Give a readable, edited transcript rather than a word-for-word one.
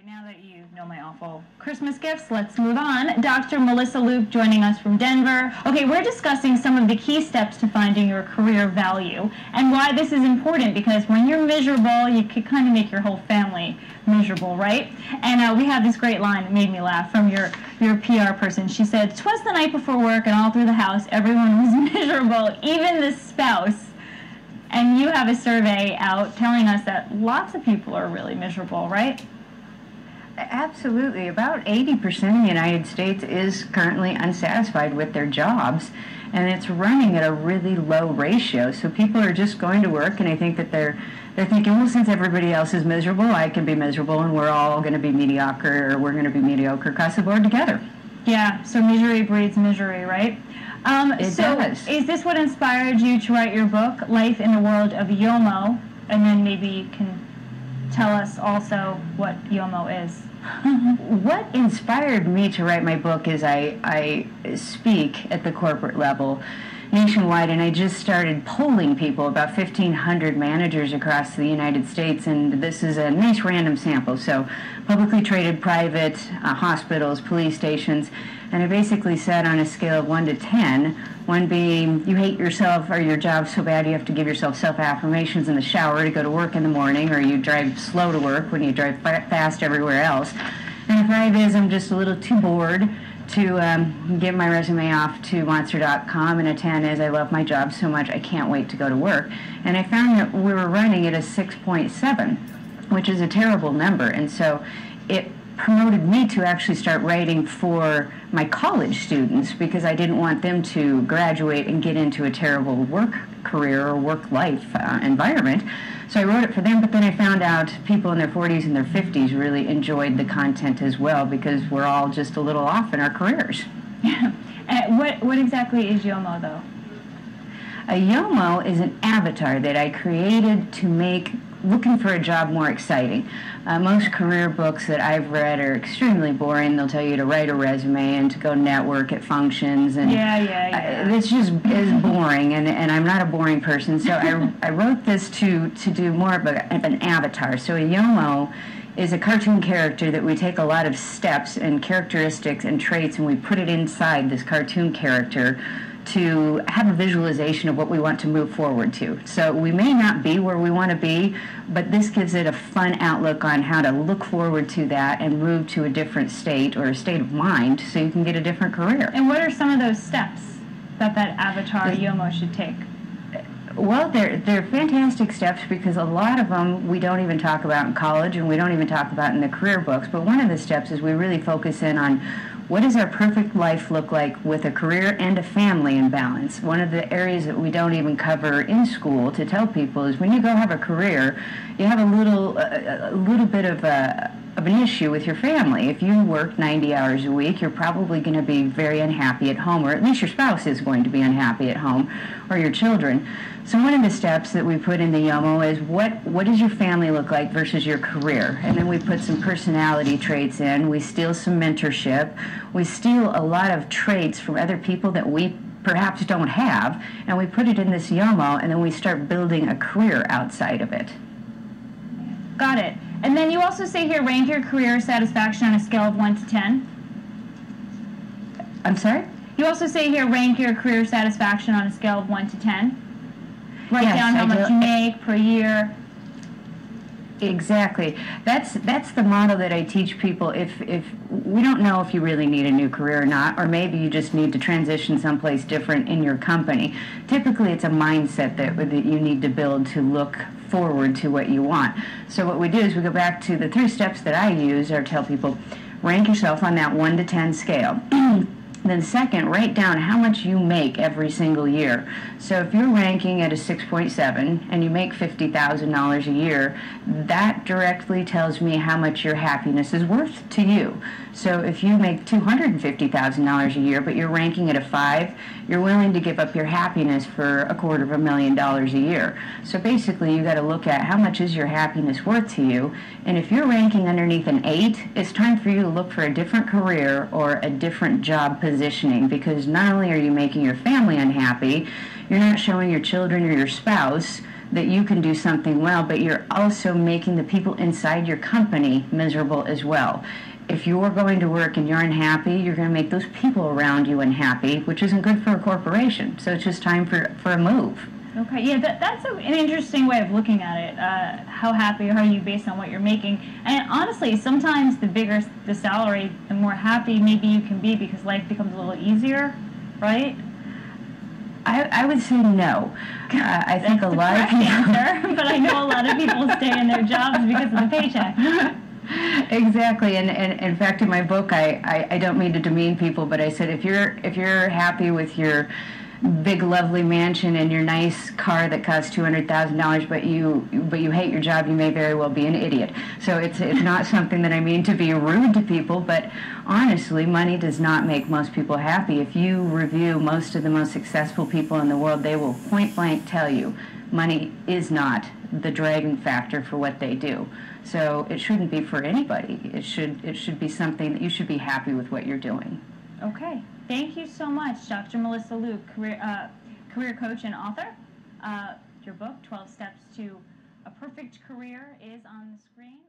right, now that you know my awful Christmas gifts, let's move on. Dr. Melissa Luke joining us from Denver. Okay, we're discussing some of the key steps to finding your career value and why this is important, because when you're miserable, you could kind of make your whole family miserable, right? And we have this great line that made me laugh from your PR person. She said, "'Twas the night before work and all through the house, everyone was miserable, even the spouse." And you have a survey out telling us that lots of people are really miserable, right? Absolutely. About 80% of the United States is currently unsatisfied with their jobs, and it's running at a really low ratio. So people are just going to work, and I think that they're thinking, well, since everybody else is miserable, I can be miserable, and we're all going to be mediocre, or we're going to be mediocre across the board together. Yeah, so misery breeds misery, right? It does. Is this what inspired you to write your book, Life in the World of YOMO? And then maybe you can tell us also what YOMO is. What inspired me to write my book is I speak at the corporate level nationwide, and I just started polling people, about 1,500 managers across the United States, and this is a nice random sample, so publicly traded, private, hospitals, police stations, and I basically said on a scale of 1 to 10, 1 being you hate yourself or your job so bad you have to give yourself self-affirmations in the shower to go to work in the morning, or you drive slow to work when you drive fast everywhere else. And a 5 is I'm just a little too bored to get my resume off to Monster.com, and a 10 is I love my job so much I can't wait to go to work. And I found that we were running at a 6.7, which is a terrible number, and so it promoted me to actually start writing for my college students, because I didn't want them to graduate and get into a terrible work career or work life environment. So I wrote it for them, but then I found out people in their 40s and their 50s really enjoyed the content as well, because we're all just a little off in our careers. Yeah. What exactly is YOMO, though? A YOMO is an avatar that I created to make looking for a job more exciting. Most career books that I've read are extremely boring. They'll tell you to write a resume and to go network at functions, and it's just is boring, and I'm not a boring person, so I wrote this to do more of an avatar. So a YOMO is a cartoon character that we take a lot of steps and characteristics and traits, and we put it inside this cartoon character to have a visualization of what we want to move forward to. So we may not be where we want to be, but this gives it a fun outlook on how to look forward to that and move to a different state or a state of mind so you can get a different career. And what are some of those steps that avatar YOMO should take? Well, they're fantastic steps, because a lot of them we don't even talk about in college, and we don't even talk about in the career books. But one of the steps is we really focus in on what does our perfect life look like with a career and a family in balance. One of the areas that we don't even cover in school to tell people is when you go have a career, you have a little bit of an issue with your family. If you work 90 hours a week, you're probably going to be very unhappy at home, or at least your spouse is going to be unhappy at home, or your children. So one of the steps that we put in the YOMO is what does your family look like versus your career? And then we put some personality traits in. We steal some mentorship. We steal a lot of traits from other people that we perhaps don't have, and we put it in this YOMO, and then we start building a career outside of it. Got it. And then you also say here, rank your career satisfaction on a scale of 1 to 10. I'm sorry? You also say here, rank your career satisfaction on a scale of 1 to 10. Write down how much you make per year. Exactly. That's the model that I teach people. If we don't know if you really need a new career or not, or maybe you just need to transition someplace different in your company. Typically, it's a mindset that you need to build to look forward to what you want. So what we do is we go back to the 3 steps that I use or tell people, rank yourself on that 1 to 10 scale. Then second, write down how much you make every single year. So if you're ranking at a 6.7 and you make $50,000 a year, that directly tells me how much your happiness is worth to you. So if you make $250,000 a year, but you're ranking at a 5, you're willing to give up your happiness for $250,000 a year. So basically, you got to look at how much is your happiness worth to you. And if you're ranking underneath an 8, it's time for you to look for a different career or a different job positioning, because not only are you making your family unhappy, you're not showing your children or your spouse that you can do something well, but you're also making the people inside your company miserable as well. If you're going to work and you're unhappy, you're going to make those people around you unhappy, which isn't good for a corporation. So it's just time for a move. Okay, yeah, that's an interesting way of looking at it. How happy are you based on what you're making? And honestly, sometimes the bigger the salary, the more happy maybe you can be because life becomes a little easier, right? I would say no. I think a lot of people... answer, but I know a lot of people stay in their jobs because of the paycheck. Exactly, and in fact, in my book, I don't mean to demean people, but I said if you're happy with your big lovely mansion and your nice car that costs $200,000, but you hate your job, you may very well be an idiot. So it's not something that I mean to be rude to people, but honestly, money does not make most people happy. If you review most of the most successful people in the world, they will point blank tell you money is not the driving factor for what they do. So it shouldn't be for anybody. It should be something that you should be happy with what you're doing. Okay. Thank you so much, Dr. Melissa Luke, career coach and author. Your book, 12 Steps to a Perfect Career, is on the screen.